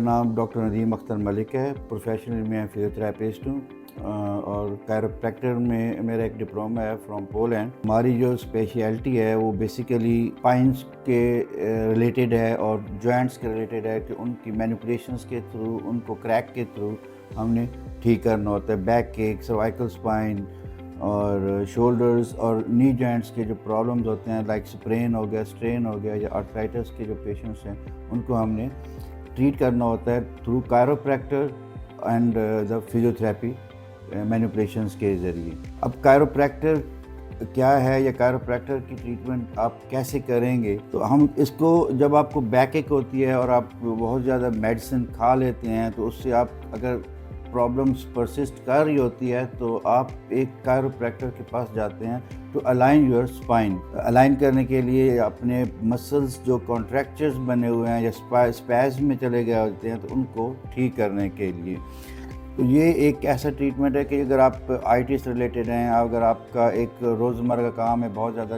نام ڈاکٹر ندیم اختر ملک ہے. پروفیشنل میں فزیوتھراپسٹ ہوں اور کائروپریکٹر میں میرا ایک ڈپلوما ہے فرام پولینڈ. ہماری جو اسپیشلٹی ہے وہ بیسیکلی اسپائنس کے ریلیٹڈ ہے اور جوائنٹس کے ریلیٹڈ ہے کہ ان کی مینیپولیشنس کے تھرو ان کو کریک کے تھرو ہم نے ٹھیک کرنا ہوتا ہے. بیک کیک، سروائکل اسپائن اور شولڈرز اور نی جوائنٹس کے جو پرابلمز ہوتے ہیں لائک سپرین ہو گیا، اسٹرین ہو گیا یا آرتھرائٹس کے جو پیشنٹس ہیں ان کو ہم نے ٹریٹ کرنا ہوتا ہے through chiropractor and the physiotherapy manipulations کے ذریعے. اب کائروپریکٹر کیا ہے یا کائروپریکٹر کی ٹریٹمنٹ آپ کیسے کریں گے؟ تو ہم اس کو جب آپ کو بیک ایک ہوتی ہے اور آپ بہت زیادہ میڈیسن کھا لیتے ہیں تو اس سے آپ اگر پرابلمس پرسسٹ کر رہی ہوتی ہے تو آپ ایک کائروپریکٹر کے پاس جاتے ہیں to align your spine. Align کرنے کے لیے اپنے مسلس جو کانٹریکچرز بنے ہوئے ہیں یا اسپیزم میں چلے گئے ہوتے ہیں تو ان کو ٹھیک کرنے کے لیے. تو یہ ایک ایسا ٹریٹمنٹ ہے کہ اگر آپ آئی ٹی سے ریلیٹڈ ہیں، اگر آپ کا ایک روزمرہ کا کام ہے، بہت زیادہ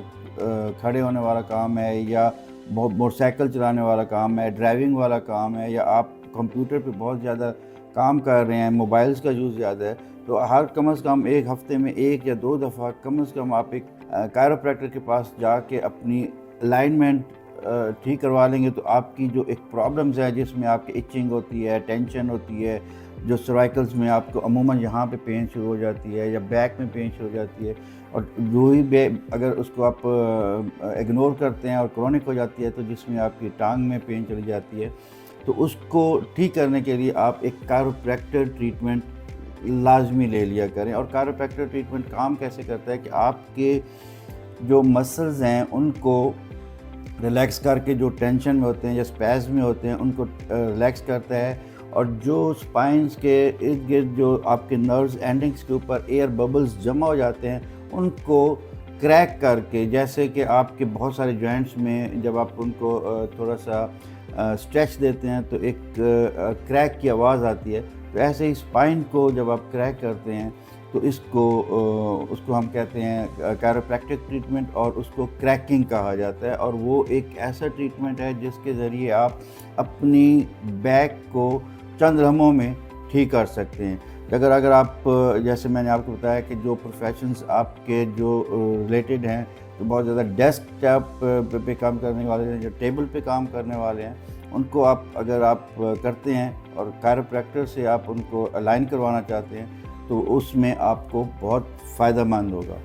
کھڑے ہونے والا کام ہے یا موٹر سائیکل چلانے والا کام ہے، ڈرائیونگ والا کام ہے، یا آپ کمپیوٹر پہ بہت زیادہ کام کر رہے ہیں، موبائلز کا یوز زیادہ ہے، تو ہر کم از کم ایک ہفتے میں 1 یا 2 دفعہ کم از کم آپ ایک کائروپریکٹر کے پاس جا کے اپنی الائنمنٹ ٹھیک کروا لیں گے. تو آپ کی جو ایک پرابلمز ہے جس میں آپ کی ایچنگ ہوتی ہے، ٹینشن ہوتی ہے، جو سروائکلز میں آپ کو عموماً یہاں پہ پین شروع ہو جاتی ہے یا بیک میں پین شروع ہو جاتی ہے، اور جو ہی اگر اس کو آپ اگنور کرتے ہیں اور کرونک ہو جاتی ہے تو جس میں آپ کی ٹانگ میں پین چلی جاتی ہے، تو اس کو ٹھیک کرنے کے لیے آپ ایک کائروپریکٹر ٹریٹمنٹ لازمی لے لیا کریں. اور کائروپریکٹر ٹریٹمنٹ کام کیسے کرتا ہے کہ آپ کے جو مسلز ہیں ان کو ریلیکس کر کے، جو ٹینشن میں ہوتے ہیں یا اسپیز میں ہوتے ہیں ان کو ریلیکس کرتا ہے، اور جو اسپائنس کے ارد گرد جو آپ کے نروز اینڈنگس کے اوپر ایئر ببلز جمع ہو جاتے ہیں ان کو کریک کر کے، جیسے کہ آپ کے بہت سارے جوائنٹس میں جب آپ ان کو تھوڑا سا اسٹریچ دیتے ہیں تو ایک کریک کی آواز آتی ہے، تو ایسے ہی اسپائن کو جب آپ کریک کرتے ہیں تو اس کو ہم کہتے ہیں کائروپریکٹک ٹریٹمنٹ، اور اس کو کریکنگ کہا جاتا ہے. اور وہ ایک ایسا ٹریٹمنٹ ہے جس کے ذریعے آپ اپنی بیک کو چند لمحوں میں ٹھیک کر سکتے ہیں. اگر آپ جیسے میں نے آپ کو بتایا کہ جو پروفیشنز آپ کے جو ریلیٹڈ ہیں، تو بہت زیادہ ڈیسک ٹاپ پہ کام کرنے والے ہیں، جو ٹیبل پہ کام کرنے والے ہیں، ان کو اگر آپ کرتے ہیں اور کائروپریکٹر سے آپ ان کو الائن کروانا چاہتے ہیں تو اس میں آپ کو بہت فائدہ مند ہوگا.